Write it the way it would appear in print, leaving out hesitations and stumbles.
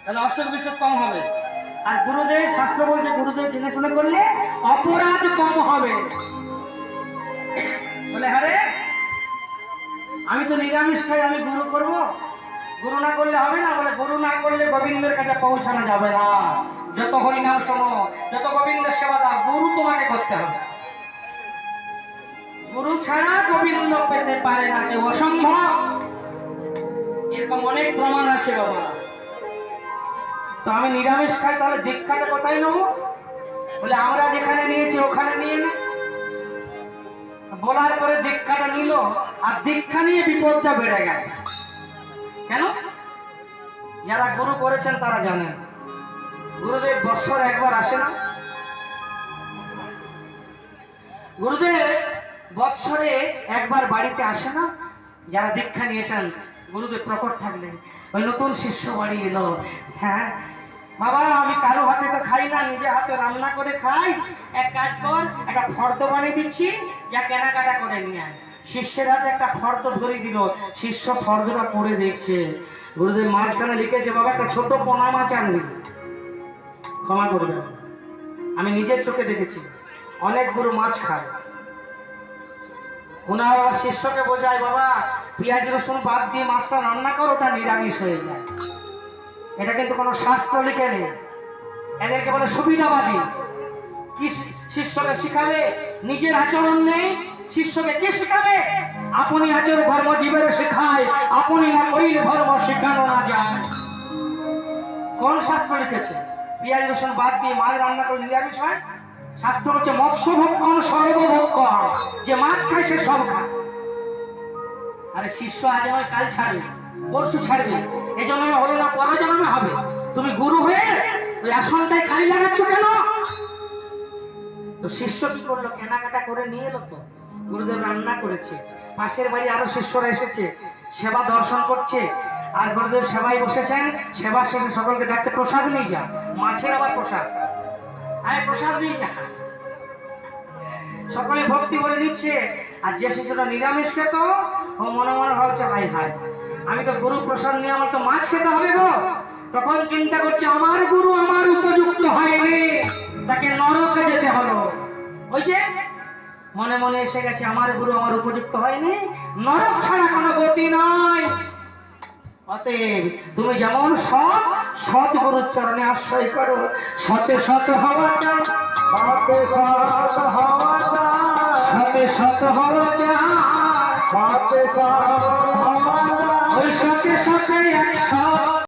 তাহলে অসুখ বিসুখ কম হবে। আর গুরুদেব, শাস্ত্র বলছে গুরুদেব জেনে শুনে করলে অপরাধ কম হবে। বলে আরে আমি তো নিরামিষ খাই, আমি গুরু করব? গুরু না করলে হবে না? বলে গুরু না করলে গোবিন্দের কাছে পৌঁছানো যাবে না। যত হরিনাম শোনো, যত গোবিন্দের সেবা দাও, গুরু তোমাকে করতে হবে। গুরু ছাড়া গোবিন্দ পেতে পারে না কেউ, অসম্ভব। এরকম অনেক প্রমাণ আছে বাবা। তো আমি নিরামিষ খাই, তাহলে দীক্ষাটা কোথায় নেবো? বলে আমরা যেখানে নিয়েছি ওখানে নিয়ে নে। বলার পরে দীক্ষাটা নিল, আর দীক্ষা নিয়ে বিপদটা বেড়ে গেল। কেন? যারা গুরু করেছেন তারা জানেন, গুরুদেব বৎসরে একবার আসে না। গুরুদেব বৎসরে একবার বাড়িতে আসে না। যারা দীক্ষা নিয়েছেন, গুরুদেব প্রকট থাকলেন, ওই নতুন শিষ্য বাড়ি এলো। হ্যাঁ বাবা, আমি কারো হাতে তো খাই না, নিজে হাতে রান্না করে খাই। এক কাজ কর, একটা ফর্দ বানিয়ে দিচ্ছি, যা কেনাকাটা করে নিয়ে আয়। শিষ্যের হাতে একটা ফর্দ ধরে দিল, শিষ্য ফর্দটা পড়ে দেখছে। গুরুদেব মাঝখানে লিখেছে, বাবা একটা ছোট পোনা মাছ আনবি। ক্ষমা করবেন, আমি নিজের চোখে দেখেছি অনেক গুরু মাছ খায়। ওনার আবার শিষ্যকে বোঝায়, বাবা পেঁয়াজ রসুন বাদ দিয়ে মাছটা রান্না করো, ওটা নিরামিষ হয়ে যায়। এটা কিন্তু কোনো শাস্ত্র লিখে নেই, এদেরকে বলে সুবিধাবাদী। কি শিষ্যকে শিখাবে? নিজের আচরণ নেই, শিষ্যকে কি শিখাবে? আপনি আচর ধর্ম জীবের শেখায়, আপনি না কইলে ধর্ম শেখানো না যায়। কোন শাস্ত্র লিখেছে পেঁয়াজ রসুন বাদ দিয়ে মাছ রান্না করে নিরামিষ হয়? শাস্ত্র হচ্ছে মৎস্য ভক্ষণ সর্বভক্ষণ, যে মাছ খায় সে সব খায়। আরে শিষ্য আজ নয় কাল ছাড়বে, পরশু ছাড়বে, এই জন্মে হলো না, পরের জন্মে হবে। তুমি গুরু হয়ে ওই আসনটায় কালি লাগাচ্ছ কেন? তো শিষ্য কি করলো? কেনাকাটা করে নিয়ে এলো। তো গুরুদেব রান্না করেছে, পাশের বাড়ি আরো শিষ্যরা এসেছে, সেবা দর্শন করছে। আর গুরুদেব সেবায় বসেছেন, সেবার শেষে সকলকে ডাকছে, প্রসাদ নিয়ে যা। মাছের আবার প্রসাদ, আয় প্রসাদ নিয়ে যা। সকলে ভক্তি করে নিচ্ছে। আর যে শিশুটা নিরামিষ খেত, ও মনে মনে ভাবছে, হাই হাই, আমি তো গুরু প্রসাদ নিয়ে আমার তো মাছ খেতে হবে গো। তখন চিন্তা করছে, আমার গুরু আমার উপযুক্ত হয়নি, তাকে নরকে যেতে হলো। ওই যে মনে মনে এসে গেছে, আমার গুরু আমার উপযুক্ত হয়নি, নরক ছাড়া কোনো গতি নাই। অতএব তুমি যেমন সৎ, সৎ গুরুর চরণে আশ্রয় করো। সতে সত হওয়া চাই, সতে সত হওয়া চাই, সতে সত হওয়া চাই, সতে সত হওয়া চাই, ওই সতে সতে একশো